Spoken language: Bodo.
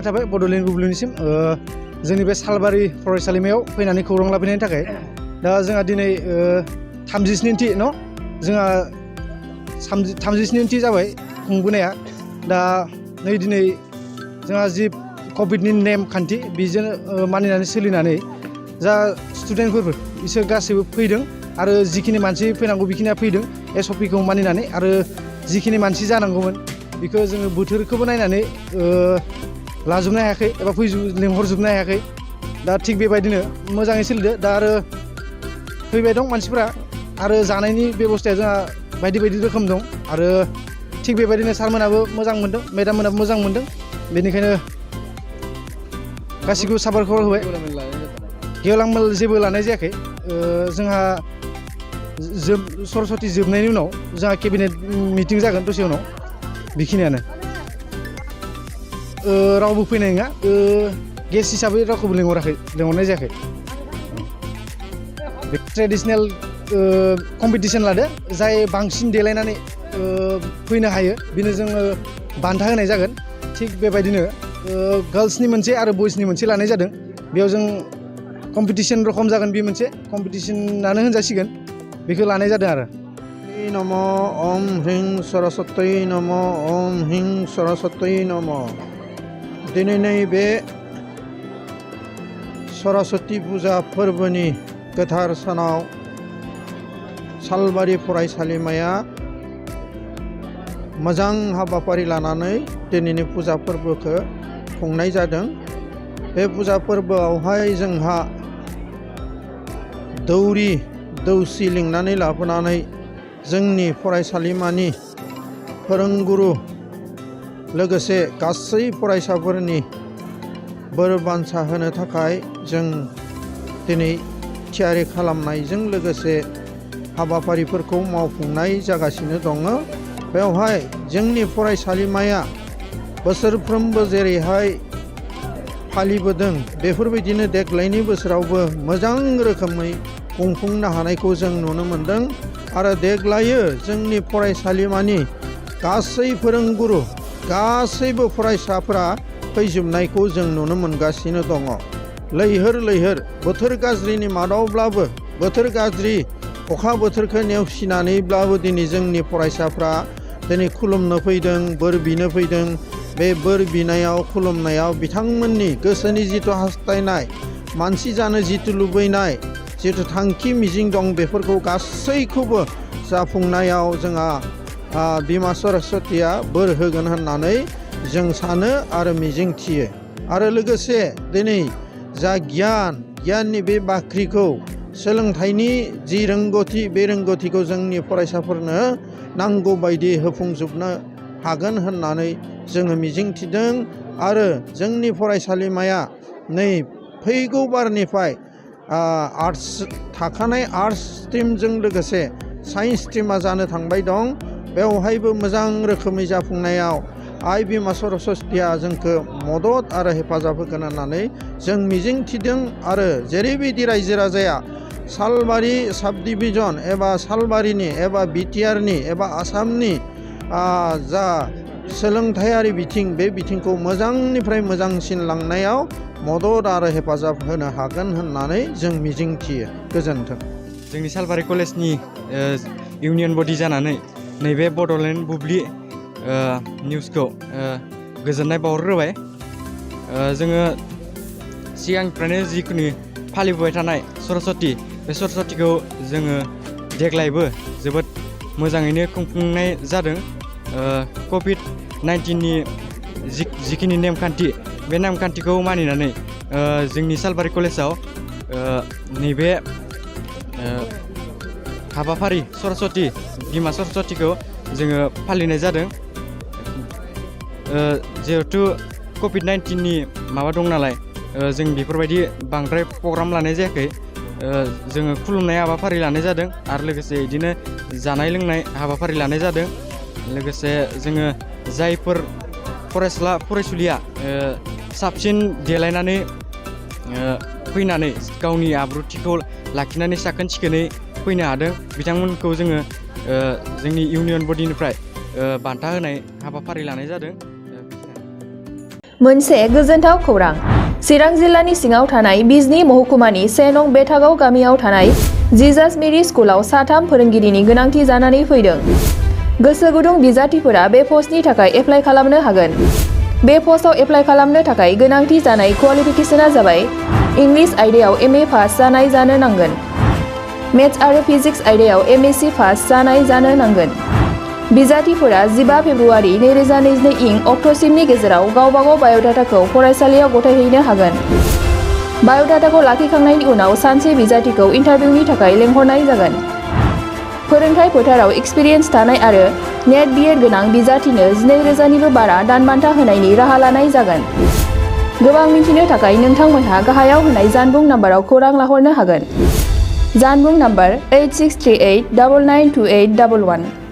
थाबाय बड'लेण्ड बुब्लिनिसिम जोंनि बे सालबारि फरायसालिमायाव फैनानै खौरां लाफैनायनि थाखाय दा जोंहा दिनै 37थि न' जोंहा 37थि जाबाय खुंबोनाया दा नै दिनै जोंहा जि कभिडनि नेमखान्थि बेजों मानिनानै सोलिनानै जा स्टुडेन्टफोर बिसोर गासैबो फैदों आरो जिखिनि मानसि फैनांगौ बेखिनिया फैदों SOPखौ मानिनानै आरो जिखिनि मानसि जानांगौमोन बेखौ जोङो बोथोरखौबो नायनानै लाजोबनो हायाखै एबा लिंहरजोबनो हायाखै दा थिग बेबायदिनो मोजाङै सोलिदो दा आरो फैबाय दं मानसिफोरा आरो जानायनि बेबस्थाया जोंहा बायदि बायदि रोखोम दं आरो थिग बेबायदिनो सारमोनाबो मोजां मोनदों मेडाममोनाबो मोजां मोनदों बेनिखायनो गासिखौबो साबायखर होबाय गेवलांमेल जेबो लानाय जायाखै जोंहा सरस्वती जोबनायनि उनाव जोंहा केबिनेट मिटिं जागोन दसे उनाव बेखिनियानो रावबो फैनाय नङा गेस्ट हिसाबै रावखौबो लिंहरनाय जायाखै ट्रेडिसनेल कम्पिटिसन लादो जाय बांसिन देलायनानै फैनो हायो बेनो जोङो बान्था होनाय जागोन थिग बेबायदिनो गार्ल्सनि मोनसे आरो बयसनि मोनसे लानाय जादों बेयाव जों कम्पिटिसन रखम जागोन बे मोनसे कम्पिटिसनानो होनजासिगोन बेखौ लानाय जादों आरो नम ओम ह्रीं सरस्वती नम ओम ह्रीं सरस्वती नम दिनै नैबे सरस्वती फुजा फोरबोनि गोथार सानाव सालबारि फरायसालिमाया मोजां हाबाफारि लानानै दिनैनि फुजा फोरबोखौ खुंनाय जादों बे फुजा फोरबोआवहाय जोंहा दौरि दौसि लिंनानै लाबोनानै जोंनि फरायसालिमानि फोरोंगुरु लोगोसे गासै फरायसाफोरनि बोर बान्सा होनो थाखाय जों दिनै थियारि खालामनायजों लोगोसे हाबाफारिफोरखौ मावफुंनाय जागासिनो दङ बेवहाय जोंनि फरायसालिमाया बोसोरफ्रोमबो जेरैहाय फालिबोदों बेफोरबायदिनो देग्लायनि बोसोरावबो मोजां रोखोमै खुंफुंनो हानायखौ जों नुनो मोन्दों आरो देग्लायो जोंनि फरायसालिमानि गासै फोरोंगुरु गासैबो फरायसाफोरा फैजोबनायखौ जों नुनो मोनगासिनो दङ लैहोर लैहोर बोथोर गाज्रिनि मादावब्लाबो बोथोर गाज्रि अखा बोथोरखौ नेवसिनानैब्लाबो दिनै जोंनि फरायसाफ्रा दिनै खुलुमनो फैदों बोर बिनो फैदों बे बोर बिनायाव खुलुमनायाव बिथांमोननि गोसोनि जिथु हास्थायनाय मानसि जानो जिथु लुबैनाय जिथु थांखि मिजिं दं बेफोरखौ गासैखौबो जाफुंनायाव जोंहा बिमा सरस्वतीया बोर होगोन होननानै जों सानो आरो मिजिं थियो आरो लोगोसे दिनै जा गियाननि बे बाख्रिखौ सोलोंथाइनि जि रोंगौथि बे रोंगौथिखौ जोंनि फरायसाफोरनो नांगौ बायदि होफुंजोबनो हागोन होननानै जोङो मिजिं थिदों आरो जोंनि फरायसालिमाया नै फैगौ बारनिफ्राय थाखानाय आर्ट्स स्ट्रिमजों लोगोसे साइन्स स्ट्रिमा जानो थांबाय दं बेवहायबो मोजां रोखोमै जाफुंनायाव आइ बिमा सरस्वतीया जोंखौ मदद आरो हेफाजाब होगोन होननानै जों मिजिं थिदों आरो जेरैबायदि रायजो राजाया सालबारि साब डिभिजन एबा सालबारिनि एबा बिटिआरनि एबा आसामनि जा सोलोंथायारि बिथिं बे बिथिंखौ मोजांनिफ्राय मोजांसिन लांनायाव मदद आरो हेफाजाब होनो हागोन होननानै जों मिजिं थियो गोजोन्थों जोंनि सालबारि कलेजनि इउनियन बडि जानानै नैबे बड'लेण्ड बुब्लि निउसखौ गोजोननाय बावहरग्रोबाय जोङो सिगांनिफ्रायनो जिखुनु फालिबोबाय थानाय सरस्वती बे सरस्वतीखौ जोङो देग्लायबो जोबोद मोजाङैनो खुंफुंनाय जादों कभिड-19नि जिखिनि नेमखान्थि बे नेमखान्थिखौ मानिनानै जोंनि सालबारि कलेजाव नैबे हाबाफारि सरस्वती बिमा सरस्वतीखौ जोङो फालिनाय जादों जिहेथु कभिड-19नि माबा दं नालाय जों बेफोरबायदि बांद्राय प्रग्राम लानाय जायाखै जोङो खुलुमनाय हाबाफारि लानाय जादों आरो लोगोसे बिदिनो जानाय लोंनाय हाबाफारि लानाय जादों लोगोसे जोङो जायफोर फरायसुला फरायसुलिया साबसिन देलायनानै फैनानै गावनि आब्रुथिखौ लाखिनानै साखोन सिखोनै फैनो हादों बिथांमोनखौ जोङो जोंनि इउनियन बडिनिफ्राय बान्था होनाय हाबाफारि लानाय जादों मोनसे गोजोनथाव खौरां। चिरां जिल्लानि सिङाव थानाय बिजनी महकुमानि 1 नं बेथागाव गामियाव थानाय जिजास मेरी स्कुलाव 3 फोरोंगिरिनि गोनांथि जानानै फैदों। गोसो गुदुं बिजाथिफोरा बे पस्टनि थाखाय एप्लाइ खालामनो हागोन। बे पस्टआव एप्लाइ खालामनो थाखाय गोनांथि जानाय क्वालिफिकेशना जाबाय इंलिश आयदायाव MA पास जानाय जानो नांगोन। मेथ्स आरो फिजिक्स आयदायाव MSc पास जानाय जानो नांगोन। बिजाथिफोरा 15 फेब्रुआरि 2022 इं अक्ट'सिमनि गेजेराव गावबागाव बाय'डाटाखौ फरायसालियाव गथायहैनो हागोन। बाय'डाटाखौ लाखिखांनायनि उनाव सानसे बिजाथिखौ इन्टारभिउनि थाखाय लेंहरनाय जागोन। फोरोंथाय फोथाराव एक्सपिरियेन्स थानाय आरो नेट BEd गोनां बिजाथिनो 12,000निबो बारा दानबान्था होनायनि राहा लानाय जागोन। गोबां मिथिनो थाखाय नोंथांमोनहा गाहायाव होनाय जानबुं नाम्बाराव खौरां लाहरनो हागोन। जानबुं नाम्बार 8638992811।